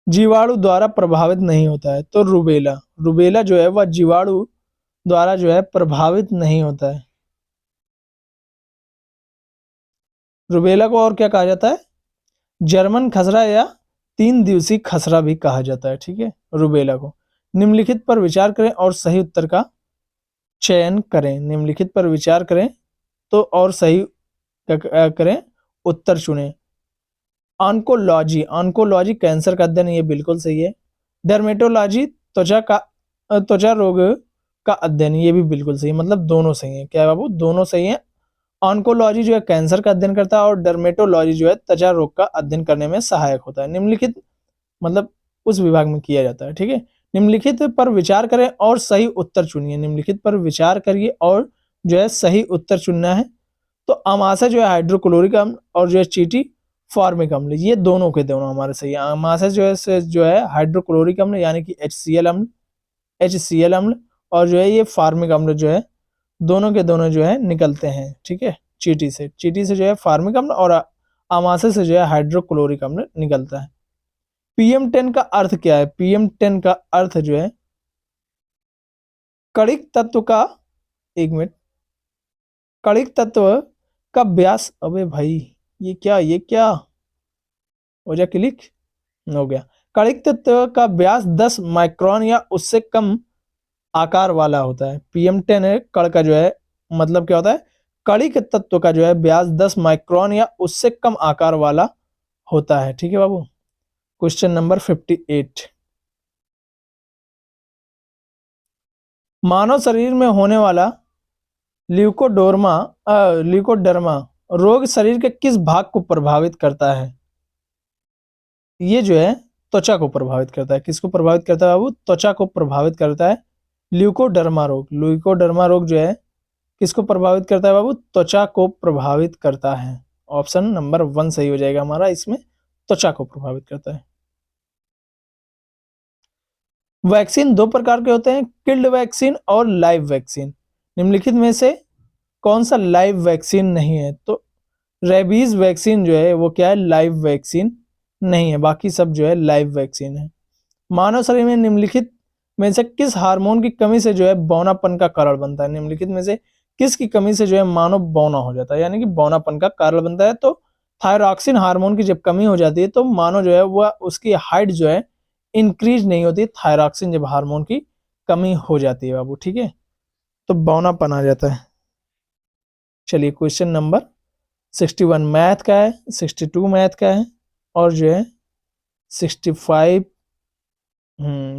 जीवाणु द्वारा प्रभावित नहीं होता है? तो रुबेला। रुबेला जो है वह जीवाणु द्वारा जो है प्रभावित नहीं होता है। रुबेला को और क्या कहा जाता है? जर्मन खसरा या 3 दिवसीय खसरा भी कहा जाता है। ठीक है, रुबेला को। निम्नलिखित पर विचार करें और सही उत्तर का चयन करें। निम्नलिखित पर विचार करें तो और सही करें, उत्तर चुनें। ऑन्कोलॉजी। ऑन्कोलॉजी कैंसर का अध्ययन, ये बिल्कुल सही है। डर्मेटोलॉजी त्वचा रोग का अध्ययन, ये भी बिल्कुल सही है। मतलब दोनों सही है। क्या है बाबू? दोनों सही है। ऑन्कोलॉजी जो है कैंसर का अध्ययन करता है और डर्मेटोलॉजी जो है त्वचा रोग का अध्ययन करने में सहायक होता है। निम्नलिखित मतलब उस विभाग में किया जाता है। ठीक है, निम्नलिखित पर विचार करें और सही उत्तर चुनिए। निम्नलिखित पर विचार करिए और जो है सही उत्तर चुनना है। तो अमाशय जो है हाइड्रोक्लोरिक अम्ल और जो है चीटी फॉर्मिक अम्ल, ये दोनों के दोनों हमारे सही है। अमाशय जो है हाइड्रोक्लोरिक अम्ल यानी कि HCl अम्ल और जो है ये फार्मिक अम्ल जो है दोनों के दोनों जो है निकलते हैं। ठीक है, चीटी से जो है फार्मिक अम्ल और अमाशय से जो है हाइड्रोक्लोरिक अम्ल निकलता है। PM10 का अर्थ क्या है? PM10 का अर्थ जो है कणिक तत्व का, एक मिनट, कणिक तत्व का व्यास, अबे भाई ये क्या हो जा क्लिक हो गया। कणिक तत्व का व्यास 10 माइक्रोन या उससे कम आकार वाला होता है। PM10 है कण का जो है मतलब क्या होता है? कणिक तत्व का जो है व्यास 10 माइक्रोन या उससे कम आकार वाला होता है। ठीक है बाबू, क्वेश्चन नंबर 58। मानव शरीर में होने वाला ल्यूकोडोर्मा ल्यूकोडर्मा रोग शरीर के किस भाग को प्रभावित करता है? ये जो है त्वचा को प्रभावित करता है। किसको प्रभावित करता है बाबू? त्वचा को प्रभावित करता है ल्यूकोडर्मा रोग। ल्यूकोडर्मा रोग जो है किसको प्रभावित करता है बाबू? त्वचा को प्रभावित करता है। ऑप्शन नंबर 1 सही हो जाएगा हमारा, इसमें त्वचा को प्रभावित करता है। वैक्सीन दो प्रकार के होते हैं, किल्ड वैक्सीन और लाइव वैक्सीन। निम्नलिखित में से कौन सा लाइव वैक्सीन नहीं है? तो रेबीज वैक्सीन जो है वो क्या है? लाइव वैक्सीन नहीं है, बाकी सब जो है लाइव वैक्सीन है। मानव शरीर में निम्नलिखित में से किस हार्मोन की कमी से जो है बौनापन का कारण बनता है? निम्नलिखित में से किसकी कमी से जो है मानव बौना हो जाता है, यानी कि बौनापन का कारण बनता है? तो थायरॉक्सिन हार्मोन की जब कमी हो जाती है तो मानव जो है वह उसकी हाइट जो है इंक्रीज नहीं होती, थायरॉक्सिन जब हार्मोन की कमी हो जाती है बाबू, ठीक है, तो बौनापन आ जाता है। चलिए क्वेश्चन नंबर 61 मैथ का है, 62 मैथ का है और जो है 65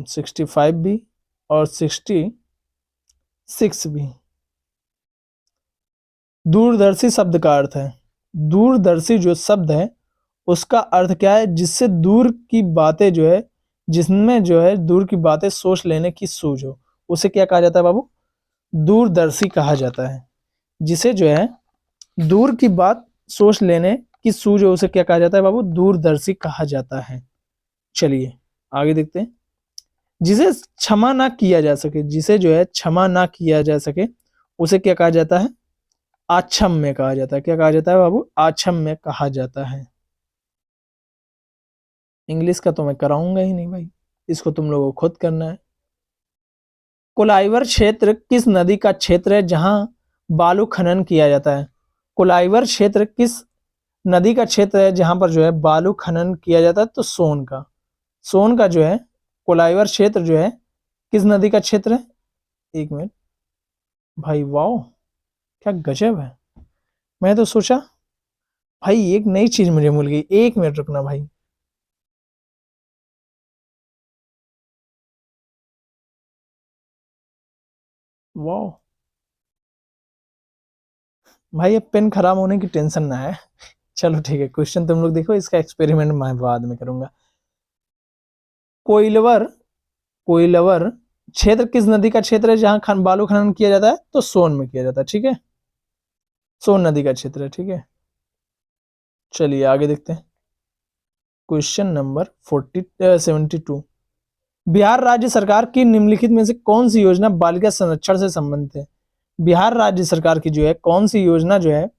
65 भी और 66 भी। दूरदर्शी शब्द का अर्थ है, दूरदर्शी जो शब्द है उसका अर्थ क्या है? जिससे दूर की बातें जो है, जिसमें जो है दूर की बातें सोच लेने की सूझ हो, उसे क्या कहा जाता है बाबू? दूरदर्शी कहा जाता है। जिसे जो है दूर की बात सोच लेने की सूझ हो, उसे क्या कहा जाता है बाबू? दूरदर्शी कहा जाता है। चलिए आगे देखते हैं। जिसे क्षमा ना किया जा सके, जिसे जो है क्षमा ना किया जा सके, उसे क्या कहा जाता है? आक्षम्य कहा जाता है। क्या कहा जाता है बाबू? आक्षम्य कहा जाता है। इंग्लिश का तो मैं कराऊंगा ही नहीं भाई, इसको तुम लोगों को खुद करना है। कोलाइवर क्षेत्र किस नदी का क्षेत्र है जहां बालू खनन किया जाता है? कोलाइवर क्षेत्र किस नदी का क्षेत्र है जहां पर जो है बालू खनन किया जाता है? तो सोन का। सोन का जो है कोलाइवर क्षेत्र जो है किस नदी का क्षेत्र है? एक मिनट भाई, वाओ क्या गजब है। मैं तो सोचा भाई एक नई चीज मुझे मिल गई, एक मिनट रुकना भाई। वाओ भाई, अब पेन खराब होने की टेंशन ना है। चलो ठीक है, क्वेश्चन तुम लोग देखो, इसका एक्सपेरिमेंट मैं बाद में करूंगा। कोइलवर कोइलवर क्षेत्र किस नदी का क्षेत्र है जहां बालू खनन किया जाता है? तो सोन में किया जाता है, ठीक है, सोन नदी का क्षेत्र है, ठीक है। चलिए आगे देखते हैं। Question number 72। बिहार राज्य सरकार की निम्नलिखित में से कौन सी योजना बालिका संरक्षण से संबंधित है? बिहार राज्य सरकार की जो है कौन सी योजना जो है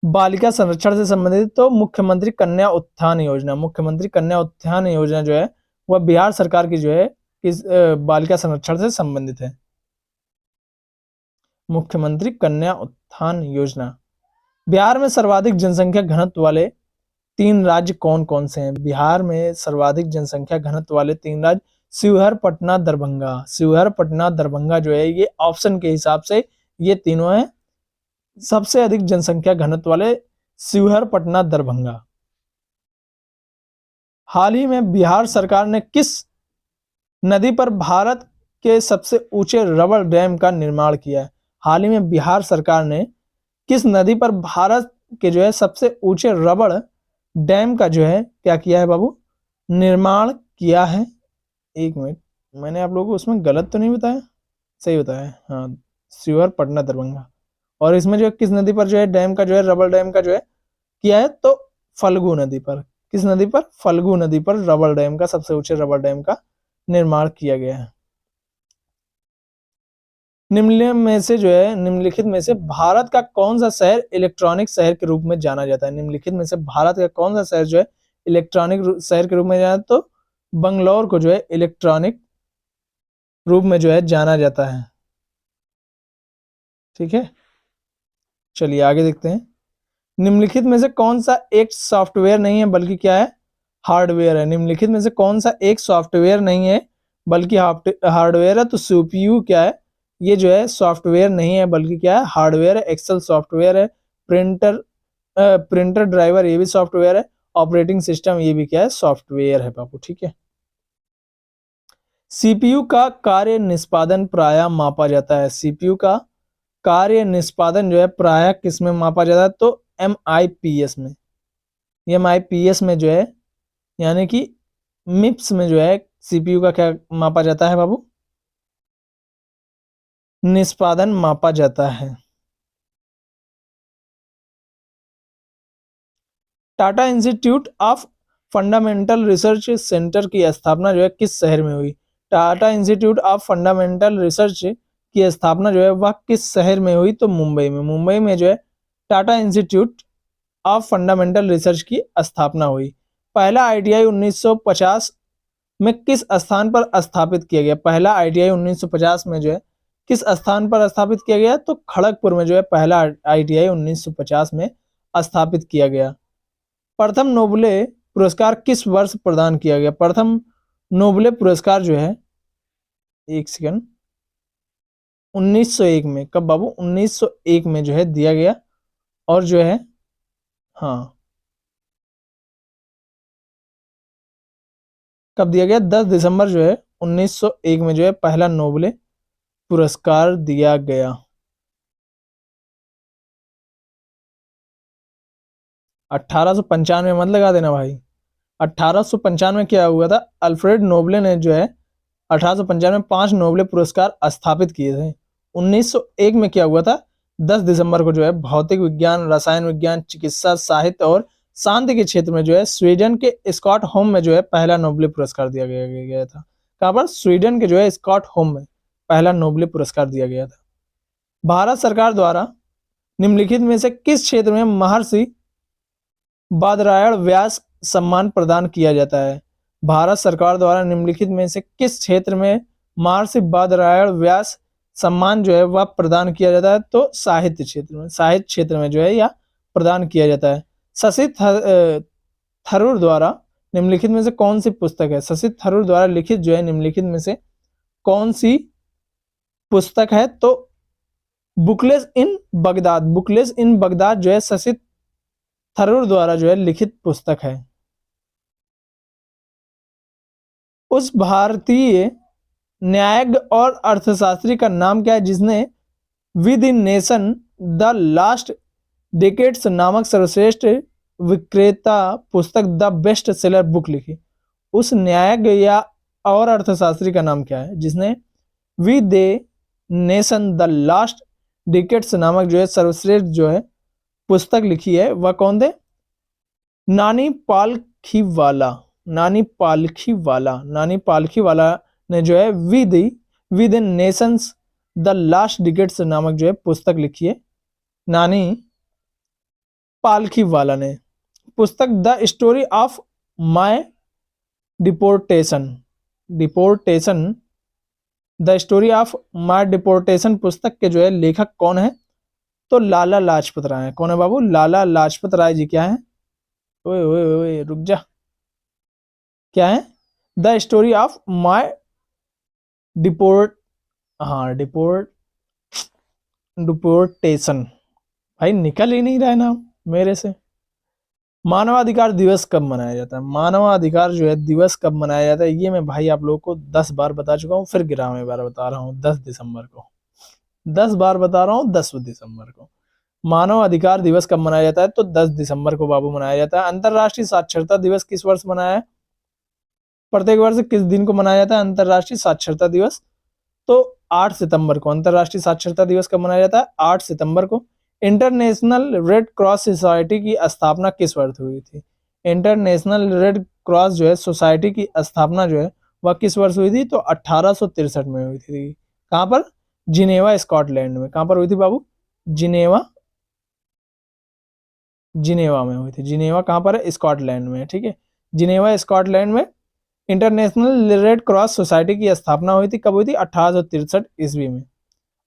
बालिका संरक्षण से संबंधित? तो मुख्यमंत्री कन्या उत्थान योजना। मुख्यमंत्री कन्या उत्थान योजना जो है वह बिहार सरकार की जो है इस बालिका संरक्षण से संबंधित है। मुख्यमंत्री कन्या उत्थान योजना। बिहार में सर्वाधिक जनसंख्या घनत्व वाले 3 राज्य कौन कौन से हैं? बिहार में सर्वाधिक जनसंख्या घनत्व वाले 3 राज्य शिवहर, पटना, दरभंगा। शिवहर, पटना, दरभंगा जो है ये ऑप्शन के हिसाब से ये तीनों हैं सबसे अधिक जनसंख्या घनत्व वाले, शिवहर, पटना, दरभंगा। हाल ही में बिहार सरकार ने किस नदी पर भारत के सबसे ऊंचे रबड़ डैम का निर्माण किया है? हाल ही में बिहार सरकार ने किस नदी पर भारत के जो है सबसे ऊंचे रबड़ डैम का जो है क्या किया है बाबू? निर्माण किया है। एक मिनट, मैंने आप लोगों को उसमें गलत तो नहीं बताया? सही बताया है, हाँ, शिवहर, पटना, दरभंगा। और इसमें जो है किस नदी पर जो है डैम का जो है रबड़ डैम का जो है किया है? तो फल्गु नदी पर। किस नदी पर? फल्गु नदी पर रबड़ डैम का, सबसे ऊंचे रबड़ डैम का निर्माण किया गया है। निम्नलिखित में से भारत का कौन सा शहर इलेक्ट्रॉनिक शहर के रूप में जाना जाता है? निम्नलिखित में से भारत का कौन सा शहर जो है इलेक्ट्रॉनिक शहर के रूप में जाना? तो बंगलौर को जो है इलेक्ट्रॉनिक रूप में जो है जाना जाता है, ठीक है। चलिए आगे देखते हैं। निम्नलिखित में से कौन सा एक सॉफ्टवेयर नहीं है बल्कि क्या है? हार्डवेयर है। निम्नलिखित में से कौन सा एक सॉफ्टवेयर नहीं है बल्कि हार्डवेयर है? तो सीपीयू क्या है? ये जो है सॉफ्टवेयर नहीं है बल्कि क्या है? हार्डवेयर है। एक्सेल सॉफ्टवेयर है। प्रिंटर ड्राइवर ये भी सॉफ्टवेयर है। ऑपरेटिंग सिस्टम ये भी क्या है? सॉफ्टवेयर है बाबू, ठीक है। सीपीयू का कार्य निष्पादन प्रायः मापा जाता है। सीपीयू का कार्य निष्पादन जो है प्रायः किस में मापा जाता है? तो MIPS में। MIPS में जो है यानी कि MIPS में जो है CPU का क्या मापा जाता है बाबू? निष्पादन मापा जाता है। Tata institute of fundamental research centre की स्थापना जो है किस शहर में हुई? Tata institute of fundamental research की स्थापना जो है वह किस शहर में हुई? तो मुंबई में। मुंबई में जो है Tata institute of fundamental research की स्थापना हुई। पहला ITI 1950 में किस स्थान पर स्थापित किया गया? पहला ITI 1950 में जो है किस स्थान पर स्थापित किया गया? तो खड़गपुर में जो है पहला ITI 1950 में स्थापित किया गया। प्रथम नोबेल पुरस्कार किस वर्ष प्रदान किया गया? प्रथम नोबेल पुरस्कार जो है, एक सेकंड, 1901 में। कब बाबू? 1901 में जो है दिया गया। और जो है हाँ, कब दिया गया? 10 दिसंबर जो है 1901 में जो है पहला नोबेल पुरस्कार दिया गया। 1895 मत लगा देना भाई। 1895 में क्या हुआ था? अल्फ्रेड नोबेल ने जो है 1895 में 5 नोबेल पुरस्कार स्थापित किए थे। 1901 में क्या हुआ था? 10 दिसंबर को जो है भौतिक विज्ञान, रसायन विज्ञान, चिकित्सा, साहित्य और शांति के क्षेत्र में जो है स्वीडन के स्टॉकहोम में जो है पहला नोबेल पुरस्कार दिया गया था। कहां पर? स्वीडन के जो है स्टॉकहोम में पहला नोबेल पुरस्कार दिया गया था। भारत सरकार द्वारा निम्नलिखित में से किस क्षेत्र में महर्षि बादरायण व्यास सम्मान प्रदान किया जाता है? भारत सरकार द्वारा निम्नलिखित में से किस क्षेत्र में महर्षि बादरायण व्यास सम्मान जो है वह प्रदान किया जाता है? तो साहित्य क्षेत्र में। साहित्य क्षेत्र में जो है यह प्रदान किया जाता है। शशि थरूर द्वारा निम्नलिखित में से कौन सी पुस्तक है? शशि थरूर द्वारा लिखित जो है निम्नलिखित में से कौन सी पुस्तक है? तो बुकलेस इन बगदाद। बुकलेस इन बगदाद जो है शशि थरूर द्वारा जो है लिखित पुस्तक है। उस भारतीय न्यायज्ञ और अर्थशास्त्री का नाम क्या है जिसने with in nation the last decades नामक सर्वश्रेष्ठ विक्रेता पुस्तक द बेस्ट सेलर बुक लिखी? उस न्यायज्ञ या और अर्थशास्त्री का नाम क्या है जिसने with the nation the last decades नामक जो है सर्वश्रेष्ठ जो है पुस्तक लिखी है? वह कौन थे? नानी पालखीवाला। नानी पालखीवाला। नानी पालखीवाला ने जो है with in Nations the last decades नामक जो है पुस्तक लिखी है, नानी पालखीवाला ने। पुस्तक the story of my deportation. Deportation the story of my deportation पुस्तक के जो है लेखक कौन है? तो लाला लाजपत राय है। कौन है बाबू? लाला लाजपत राय जी क्या है? ओए ओए ओए रुक जा, क्या है? The story of my deport हाँ डिपोर्टेशन। भाई निकल ही नहीं रहा है नाम मेरे से। मानवाधिकार दिवस कब मनाया जाता है? मानवाधिकार जो है दिवस कब मनाया जाता है ये मैं भाई आप लोगों को 10 बार बता चुका हूँ, फिर 11वें बार बता रहा हूँ। 10 दिसंबर को। 10 बार बता रहा हूँ, 10 दिसंबर को मानव अधिकार दिवस कब मनाया जाता है? तो 10 दिसंबर को बाबू मनाया जाता है। अंतरराष्ट्रीय साक्षरता दिवस किस वर्ष मनाया है? प्रत्येक वर्ष किस दिन को मनाया जाता है अंतरराष्ट्रीय साक्षरता दिवस? तो 8 सितंबर को। अंतरराष्ट्रीय साक्षरता दिवस कब मनाया जाता है? 8 सितंबर को। इंटरनेशनल रेड क्रॉस सोसाइटी की स्थापना किस वर्ष हुई थी? इंटरनेशनल रेड क्रॉस जो है सोसाइटी की स्थापना जो है वह किस वर्ष हुई थी? तो 1863 में हुई थी। कहां पर? जिनेवा स्कॉटलैंड में। कहां पर हुई थी बाबू? जिनेवा में हुई थी। जिनेवा कहां पर है? स्कॉटलैंड में। ठीक है, जिनेवा स्कॉटलैंड में इंटरनेशनल रेड क्रॉस सोसाइटी की स्थापना हुई थी। कब हुई थी? 1863 ईस्वी में।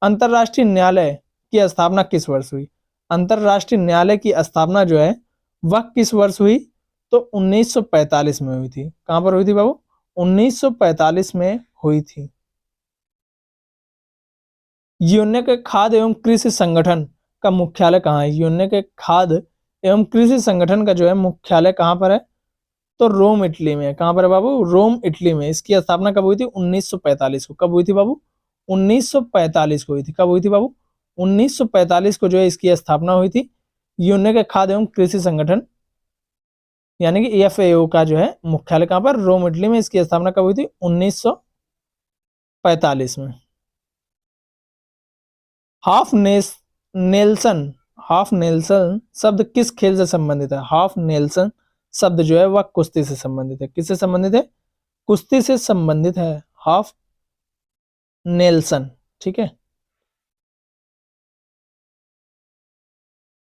अंतरराष्ट्रीय न्यायालय की स्थापना किस वर्ष हुई? अंतरराष्ट्रीय न्यायालय की स्थापना जो है वह किस वर्ष हुई? तो 1945 में हुई थी। कहां पर हुई थी बाबू? 1945 में हुई थी। यूएनए खाद्य एवं कृषि संगठन का मुख्यालय कहाँ है? यूएनए के खाद्य एवं कृषि संगठन का जो है मुख्यालय कहां पर है? तो रोम इटली में। कहां पर है बाबू? रोम इटली में। इसकी स्थापना कब हुई थी? 1945 को। कब हुई थी बाबू? 1945 को हुई थी। कब हुई थी बाबू? 1945 को जो है इसकी स्थापना हुई थी। यूनिक खाद्य एवं कृषि संगठन यानी कि FAO का जो है मुख्यालय कहां पर, रोम इटली में। इसकी स्थापना कब हुई थी, 1945 में। हाफ नेल्सन शब्द किस खेल से संबंधित है? हाफ नेल्सन शब्द जो है वह कुश्ती से संबंधित है। किससे संबंधित है? कुश्ती से संबंधित है हाफ नेल्सन। ठीक है।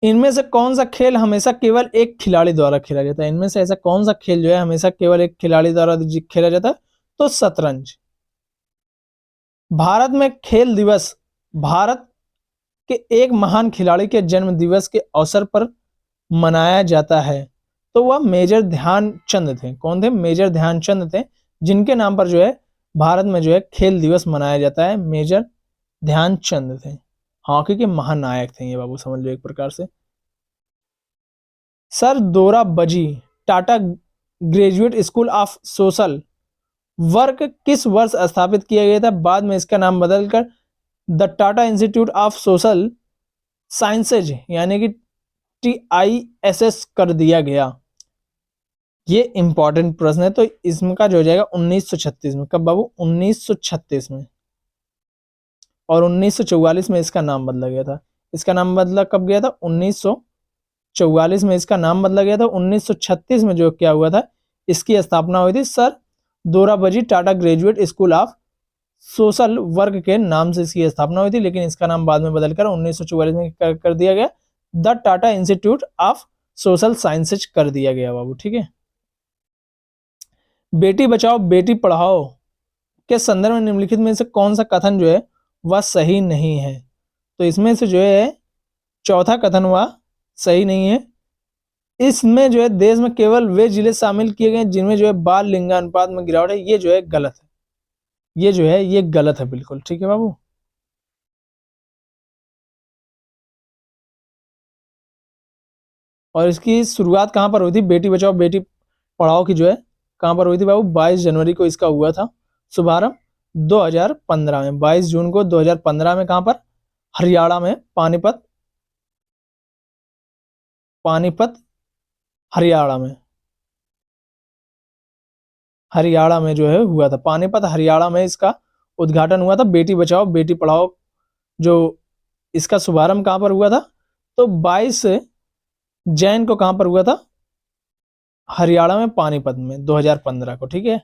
इनमें से कौन सा खेल हमेशा केवल एक खिलाड़ी द्वारा खेला जाता है? इनमें से ऐसा कौन सा खेल जो है हमेशा केवल एक खिलाड़ी द्वारा खेला जाता है? तो शतरंज। भारत में खेल दिवस भारत के एक महान खिलाड़ी के जन्म दिवस के अवसर पर मनाया जाता है, तो वह मेजर ध्यानचंद थे। कौन थे? मेजर ध्यानचंद थे, जिनके नाम पर जो है भारत में जो है खेल दिवस मनाया जाता है। मेजर ध्यानचंद थे, हॉकी के महानायक थे ये बाबू, समझ लो एक प्रकार से। Sir Dorabji Tata graduate school of social work किस वर्ष स्थापित किया गया था? बाद में इसका नाम बदलकर the Tata institute of social sciences यानी कि TISS कर दिया गया। ये इंपॉर्टेंट प्रश्न है, तो इसका जो हो जाएगा 1936 में। कब बाबू? 1936 में। और 1944 में इसका नाम बदला गया था। इसका नाम बदला कब गया था? 1944 में इसका नाम बदला गया था। 1936 में जो क्या हुआ था, इसकी स्थापना हुई थी sir Dorabji Tata graduate school of social work के नाम से इसकी स्थापना हुई थी, लेकिन इसका नाम बाद में बदलकर 1944 में कर दिया गया, the Tata institute of social sciences कर दिया गया बाबू। ठीक है। बेटी बचाओ बेटी पढ़ाओ के संदर्भ में निम्नलिखित में से कौन सा कथन जो है वह सही नहीं है? तो इसमें से जो है चौथा कथन वह सही नहीं है। इसमें जो है देश में केवल वे जिले शामिल किए गए जिनमें जो है बाल लिंगानुपात में गिरावट है, ये जो है गलत है। ये जो है ये गलत है बिल्कुल। ठीक है बाबू। और इसकी शुरुआत कहां पर हुई थी? बेटी बचाओ बेटी पढ़ाओ की जो है कहां पर हुई थी बाबू? 22 जनवरी को इसका हुआ था शुभारंभ, 2015 में। 22 जून को 2015 में। कहां पर? हरियाणा में, पानीपत हरियाणा में। हरियाणा में जो है हुआ था, पानीपत हरियाणा में इसका उद्घाटन हुआ था। बेटी बचाओ बेटी पढ़ाओ जो इसका शुभारंभ कहां पर हुआ था? तो 22 जैन को कहां पर हुआ था? हरियाणा में, पानीपत में, 2015 को। ठीक है।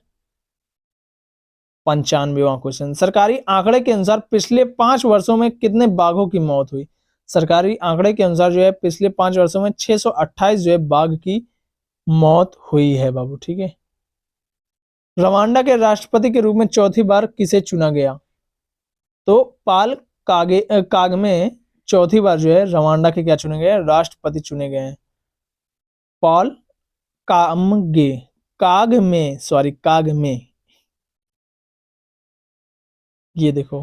95वां क्वेश्चन, सरकारी आंकड़े के अनुसार पिछले 5 वर्षों में कितने बाघों की मौत हुई? सरकारी आंकड़े के अनुसार जो है पिछले 5 वर्षों में 628 जो है बाघ की मौत हुई है बाबू। ठीक है। रवांडा के राष्ट्रपति के रूप में चौथी बार किसे चुना गया? तो पाल कागमे चौथी बार जो है रवांडा के क्या चुने गए? राष्ट्रपति चुने गए हैं। Paul Kagame. ये देखो,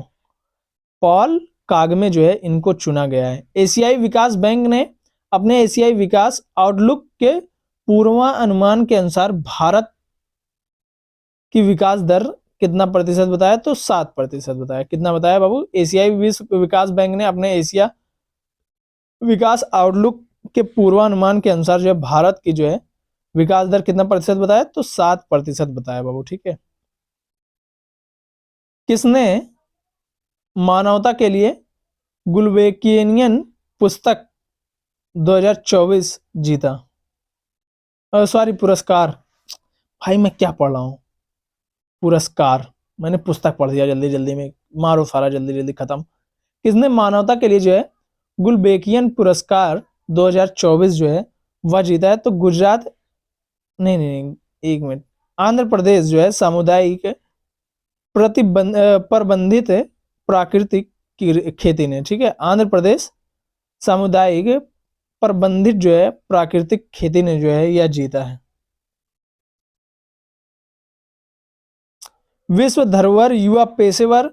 पॉल कागमे जो है इनको चुना गया है। एशियाई विकास बैंक ने अपने एशियाई विकास आउटलुक के पूर्वानुमान के अनुसार भारत की विकास दर कितना प्रतिशत बताया? तो 7% बताया। कितना बताया बाबू? एशियाई विश्व विकास बैंक ने अपने एशिया विकास आउटलुक के पूर्वानुमान के अनुसार जो है भारत की जो है विकास दर कितना प्रतिशत बताया? तो 7% बताया बाबू। ठीक है। किसने मानवता के लिए गुलबेकियन पुस्तक 2024 जीता? सॉरी, पुरस्कार। भाई मैं क्या पढ़ रहा हूं? पुरस्कार, मैंने पुस्तक पढ़ दिया जल्दी जल्दी में। मारो सारा जल्दी जल्दी खत्म। किसने मानवता के लिए जो है गुलबेकियन पुरस्कार 2024 जो है वह जीता है? तो गुजरात नहीं, एक मिनट, आंध्र प्रदेश जो है सामुदायिक प्रबंधित प्राकृतिक खेती ने। ठीक है। आंध्र प्रदेश सामुदायिक प्रबंधित जो है प्राकृतिक खेती ने जो है यह जीता है। विश्व धरोहर युवा पेशेवर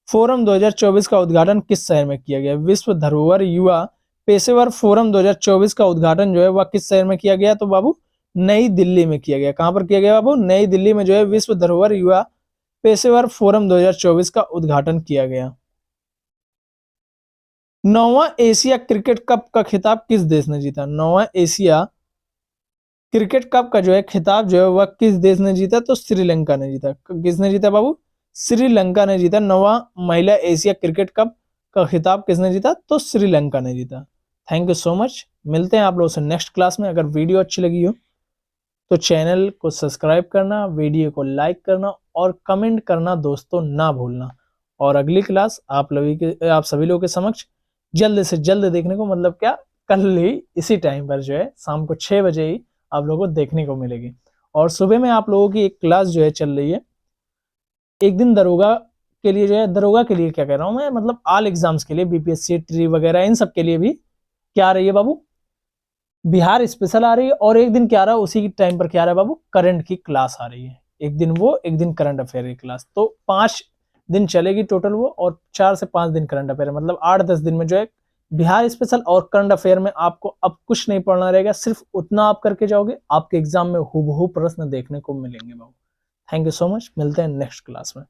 फोरम 2024 का उद्घाटन किस शहर में किया गया? विश्व धरोहर युवा पेशेवर फोरम 2024 का उद्घाटन जो है वह किस शहर में किया गया? तो बाबू नई दिल्ली में किया गया। कहां पर किया गया बाबू? नई दिल्ली में जो है विश्व धरोहर युवा पेशेवर फोरम 2024 का उद्घाटन किया गया। 9वां एशिया क्रिकेट कप का खिताब किस देश ने जीता? 9वां एशिया क्रिकेट कप का जो है खिताब जो है वह किस देश ने जीता? तो श्रीलंका ने जीता। किसने जीता बाबू? श्रीलंका ने जीता। 9वां महिला एशिया क्रिकेट कप का खिताब किसने जीता? तो श्रीलंका ने जीता। Thank you so much. मिलते हैं आप लोगों से नेक्स्ट क्लास में। अगर वीडियो अच्छी लगी हो तो चैनल को सब्सक्राइब करना, वीडियो को लाइक करना और कमेंट करना दोस्तों ना भूलना। और अगली क्लास आप सभी लोगों के समक्ष जल्द से जल्द देखने को, मतलब क्या, कल ही इसी टाइम पर जो है शाम को 6 बजे ही आप लोगों को देखने को मिलेगी। और सुबह में आप लोगों की एक क्लास जो है चल रही है, एक दिन दरोगा के लिए जो है, दरोगा के लिए क्या कह रहा हूं मैं, मतलब ऑल एग्जाम्स के लिए, बीपीएससी, ट्री वगैरह, इन सब के लिए भी क्या आ रही है बाबू? बिहार स्पेशल आ रही है। और एक दिन क्या आ रहा है, उसी टाइम पर क्या आ रहा है बाबू? करंट की क्लास आ रही है। एक दिन वो, एक दिन करंट अफेयर की क्लास। तो 5 दिन चलेगी टोटल वो, और 4 से 5 दिन करंट अफेयर, मतलब 8-10 दिन में जो है बिहार स्पेशल और करंट अफेयर में आपको अब कुछ नहीं पढ़ना रहेगा। सिर्फ उतना आप करके जाओगे, आपके एग्जाम में हूबहू प्रश्न देखने को मिलेंगे बाबू। Thank you so much. मिलते हैं नेक्स्ट क्लास में।